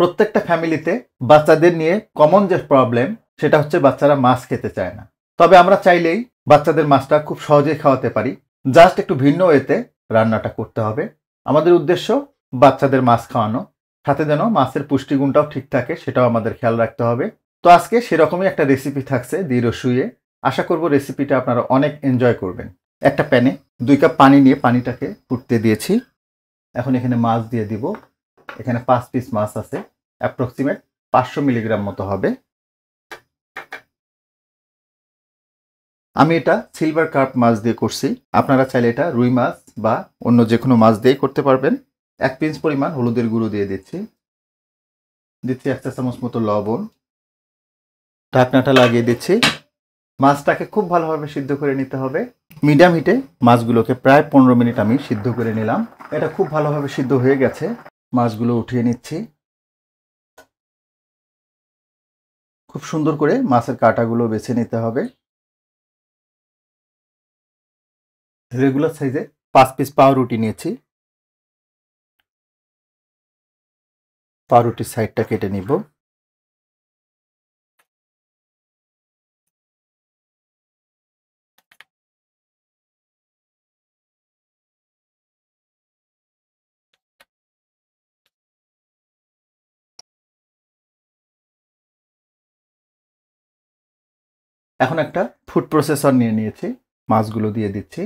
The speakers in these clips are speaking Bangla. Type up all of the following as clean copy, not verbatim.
প্রত্যেকটা ফ্যামিলিতে বাচ্চাদের নিয়ে কমন যে প্রবলেম সেটা হচ্ছে বাচ্চারা মাছ খেতে চায় না। তবে আমরা চাইলেই বাচ্চাদের মাছটা খুব সহজেই খাওয়াতে পারি। জাস্ট একটু ভিন্ন ওয়েতে রান্নাটা করতে হবে। আমাদের উদ্দেশ্য বাচ্চাদের মাছ খাওয়ানো, সাথে যেন মাছের পুষ্টিগুণটাও ঠিক থাকে সেটাও আমাদের খেয়াল রাখতে হবে। তো আজকে সেরকমই একটা রেসিপি থাকছে দিরসুইয়ে। আশা করব রেসিপিটা আপনারা অনেক এনজয় করবেন। একটা প্যানে 2 কাপ পানি নিয়ে পানিটাকে ফুটতে দিয়েছি। এখন এখানে মাছ দিয়ে দিব। এখানে 5 পিস মাছ আছে, অ্যাপ্রক্সিমেট 500 মিলিগ্রাম মতো হবে। আমি এটা সিলভার কার্প মাছ দিয়ে করছি। আপনারা চাইলে এটা রুই মাছ বা অন্য যে কোনো মাছ দিয়েই করতে পারবেন। 1 পিঞ্চ পরিমাণ হলুদের গুঁড়ো দিয়ে দিচ্ছি। 1 চা চামচ মতো লবণ। ঢাকনাটা লাগিয়ে দিচ্ছি। মাছটাকে খুব ভালোভাবে সিদ্ধ করে নিতে হবে। মিডিয়াম হিটে মাছগুলোকে প্রায় 15 মিনিট আমি সিদ্ধ করে নিলাম। এটা খুব ভালোভাবে সিদ্ধ হয়ে গেছে। মাছগুলো উঠিয়ে নিচ্ছি। খুব সুন্দর করে মাছের কাঁটাগুলো বেছে নিতে হবে। রেগুলার সাইজে 5 পিস পাউরুটি নিয়েছি। পাউরুটির সাইডটা কেটে নিব। এখন একটা ফুড প্রসেসর নিয়ে নিয়েছি। মাছগুলো দিয়ে দিচ্ছি।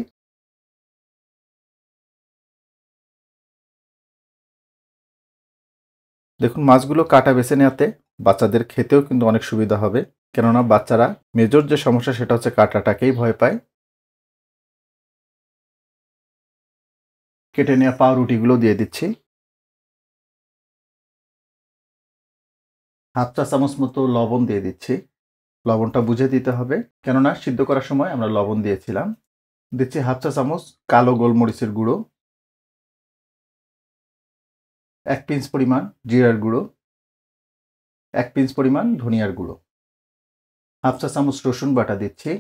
দেখুন মাছগুলো কাটা বেছে নেওয়াতে বাচ্চাদের খেতেও কিন্তু অনেক সুবিধা হবে, কেননা বাচ্চারা মেজর যে সমস্যা সেটা হচ্ছে কাটাটাকেই ভয় পায়। কেটে নেওয়া পাউরুটিগুলো দিয়ে দিচ্ছি। 1/2 চা চামচ মতো লবণ দিয়ে দিচ্ছি। লবণটা বুঝে দিতে হবে, কেননা সিদ্ধ করার সময় আমরা লবণ দিয়েছিলাম। দিচ্ছি 1/2 চা চামচ কালো গোলমরিচের গুঁড়ো। 1 পিঞ্চ পরিমাণ জিরার গুঁড়ো। 1 পিঞ্চ পরিমাণ ধনিয়ার গুঁড়ো। 1/2 চা চামচ রসুন বাটা দিচ্ছি।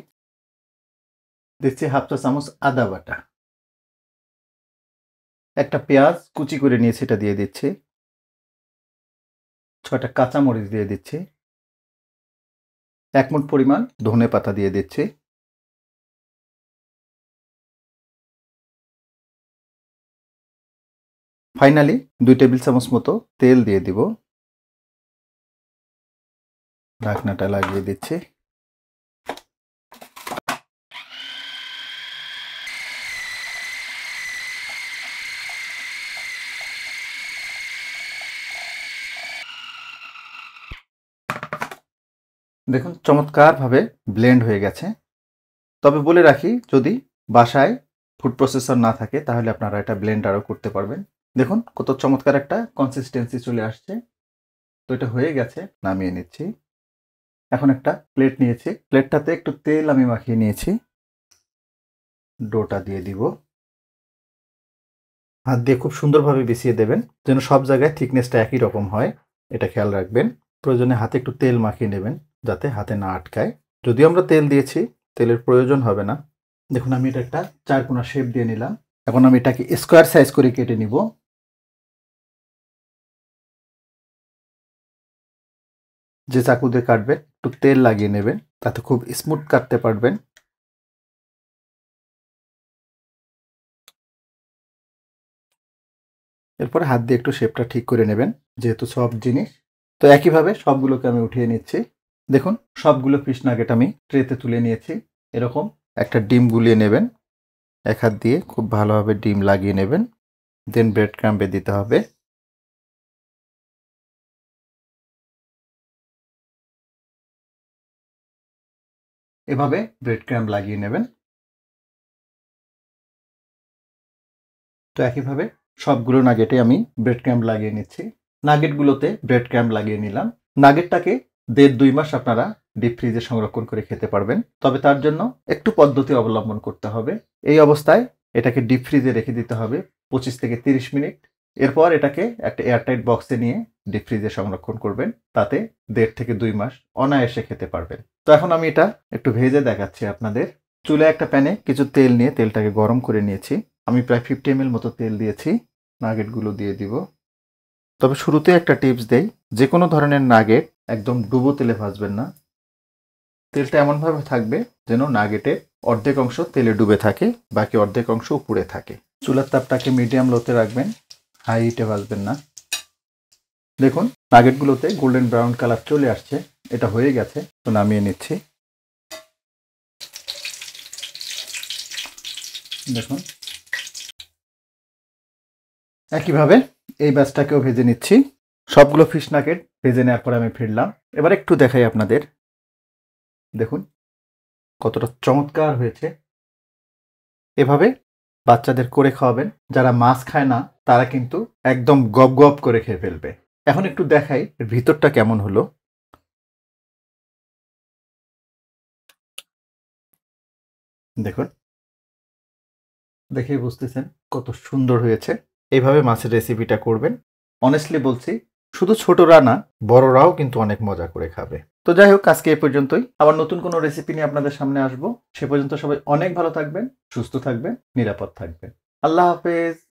দিচ্ছি 1/2 চা চামচ আদা বাটা। একটা পেঁয়াজ কুচি করে নিয়েছি, এটা দিয়ে দিচ্ছি। 6টা কাঁচামরিচ দিয়ে দিচ্ছি। 1 মুঠ পরিমাণ ধনে পাতা দিয়ে দিচ্ছি। ফাইনালি 2 টেবিল চামচ মতো তেল দিয়ে দিব। ঢাকনাটা লাগিয়ে দিচ্ছি। দেখুন চমৎকারভাবে ব্লেন্ড হয়ে গেছে। তবে বলে রাখি, যদি বাসায় ফুড প্রসেসর না থাকে তাহলে আপনারা এটা ব্লেন্ডারও করতে পারবেন। দেখুন কত চমৎকার একটা কনসিস্টেন্সি চলে আসছে। তো এটা হয়ে গেছে, নামিয়ে নিচ্ছি। এখন একটা প্লেট নিয়েছি। প্লেটটাতে একটু তেল আমি মাখিয়ে নিয়েছি। ডোটা দিয়ে দিব। হাত দিয়ে খুব সুন্দরভাবে বিছিয়ে দেবেন, যেন সব জায়গায় থিকনেসটা একই রকম হয়, এটা খেয়াল রাখবেন। প্রয়োজনে হাতে একটু তেল মাখিয়ে নেবেন যাতে হাতে না আটকায়। যদিও আমরা তেল দিয়েছি, তেলের প্রয়োজন হবে না। দেখুন আমি এটা একটা চারকোনা শেপ দিয়ে নিলাম। এখন আমি এটাকে স্কোয়ার সাইজ করে কেটে নিব। যে চাকু দিয়ে কাটবেন একটু তেল লাগিয়ে নেবেন, তাতে খুব স্মুথ কাটতে পারবেন। এরপরে হাত দিয়ে একটু শেপটা ঠিক করে নেবেন, যেহেতু সব জিনিস। তো একইভাবে সবগুলোকে আমি উঠিয়ে নিচ্ছি। দেখুন সবগুলো ফিশ নাগেট আমি ট্রেতে তুলে নিয়েছি। এরকম একটা ডিম গুলিয়ে নেবেন। এক হাত দিয়ে খুব ভালোভাবে ডিম লাগিয়ে নেবেন। দেন ব্রেড ক্রাম্বে দিতে হবে। এভাবে ব্রেড ক্রাম্ব লাগিয়ে নেবেন। তো একইভাবে সবগুলো নাগেটে আমি ব্রেড ক্রাম্ব লাগিয়ে নিচ্ছি। নাগেটগুলোতে ব্রেড ক্রাম্ব লাগিয়ে নিলাম। নাগেটটাকে 1.5-2 মাস আপনারা ডিপ ফ্রিজে সংরক্ষণ করে খেতে পারবেন। তবে তার জন্য একটু পদ্ধতি অবলম্বন করতে হবে। এই অবস্থায় এটাকে ডিপ ফ্রিজে রেখে দিতে হবে 25 থেকে 30 মিনিট। এরপর এটাকে একটা এয়ারটাইট বক্সে নিয়ে ডিপ ফ্রিজে সংরক্ষণ করবেন। তাতে 1.5 থেকে 2 মাস অনায়াসে খেতে পারবেন। তো এখন আমি এটা একটু ভেজে দেখাচ্ছি আপনাদের। চুলায় একটা প্যানে কিছু তেল নিয়ে তেলটাকে গরম করে নিয়েছি। আমি প্রায় 50 ml মতো তেল দিয়েছি। নাগেটগুলো দিয়ে দিব। তবে শুরুতে একটা টিপস দেই, যে কোনো ধরনের নাগেট একদম ডুবো তেলে ভাজবেন না। তেলটা এমনভাবে থাকবে যেন নাগেটের অর্ধেক অংশ তেলে ডুবে থাকে, বাকি অর্ধেক অংশ উপরে থাকে। চুলার তাপটাকে মিডিয়াম লোতে রাখবেন, হাই হিটে ভাজবেন না। দেখুন নাগেটগুলোতে গোল্ডেন ব্রাউন কালার চলে আসছে, এটা হয়ে গেছে, তো নামিয়ে নিচ্ছি। দেখুন একইভাবে এই ব্যাচটাকেও ভেজে নিচ্ছি। সবগুলো ফিশ নাগেট ভেজে নেওয়ার পর আমি ফিরলাম। এবার একটু দেখাই আপনাদের, দেখুন কতটা চমৎকার হয়েছে। এভাবে বাচ্চাদের করে খাওয়াবেন, যারা মাছ খায় না তারা কিন্তু একদম গপ গপ করে খেয়ে ফেলবে। এখন একটু দেখাই এর ভিতরটা কেমন হলো। দেখুন, দেখেই বুঝতেছেন কত সুন্দর হয়েছে। এইভাবে মাছের রেসিপিটা করবেন। অনেস্টলি বলছি, শুধু ছোটরা না, বড়রাও কিন্তু অনেক মজা করে খাবে। তো যাই হোক, আজকে এই পর্যন্তই। আবার নতুন কোনো রেসিপি নিয়ে আপনাদের সামনে আসবো। সে পর্যন্ত সবাই অনেক ভালো থাকবেন, সুস্থ থাকবেন, নিরাপদ থাকবেন। আল্লাহ হাফেজ।